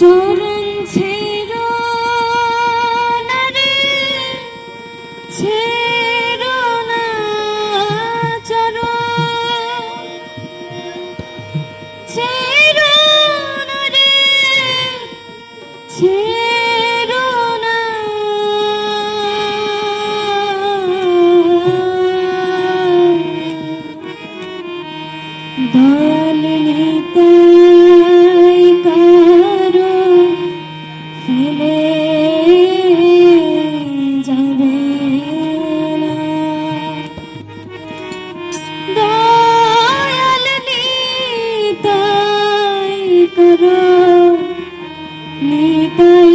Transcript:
চরণ ছেড়ো না রে, ছেড়ো না চরণ, ছেড়ো না রে, ছেড়ো না। দয়াল নিতাই কারো ফেলে যাবে না, দয়াল নিতাই কারো নিতাই